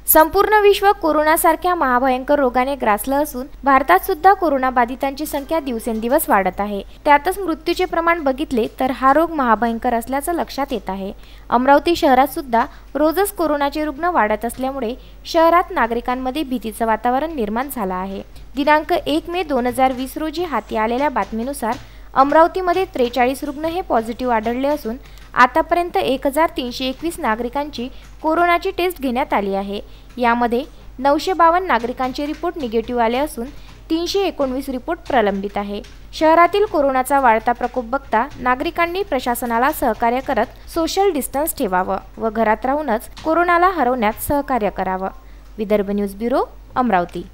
संपूर्ण विश्व कोरोनासारख्या महाभयंकर रोगाने ग्रासलं असून भारतात सुद्धा कोरोना बाधितांची संख्या दिवसेंदिवस वाढत आहे। त्यातच मृत्यूचे प्रमाण बघितले तर हा रोग महाभयंकर असल्याचं लक्षात येत आहे। अमरावती शहरात सुद्धा रोजच कोरोनाचे रुग्ण वाढत असल्यामुळे शहरात नागरिकांमध्ये भीतीचं वातावरण निर्माण झालं आहे। दिनांक 1 मे 2020 रोजी हाती आलेल्या बातमीनुसार अमरावतीमध्ये 43 रुग्ण हे पॉझिटिव्ह आढळले असून आतापर्यंत 1321 नागरिकांची कोरोनाची टेस्ट घेण्यात आली आहे। यामध्ये 952 नागरिकांचे रिपोर्ट निगेटिव्ह आले असून 319 रिपोर्ट प्रलंबित आहे। शहरातील कोरोनाचा वाढता प्रकोप बघता नागरिकांनी प्रशासनाला सहकार्य करत सोशल डिस्टन्स ठेवावं व घरात राहूनच कोरोनाला हरवण्यात सहकार्य करावं। Vidarbha news bureau, Amravati.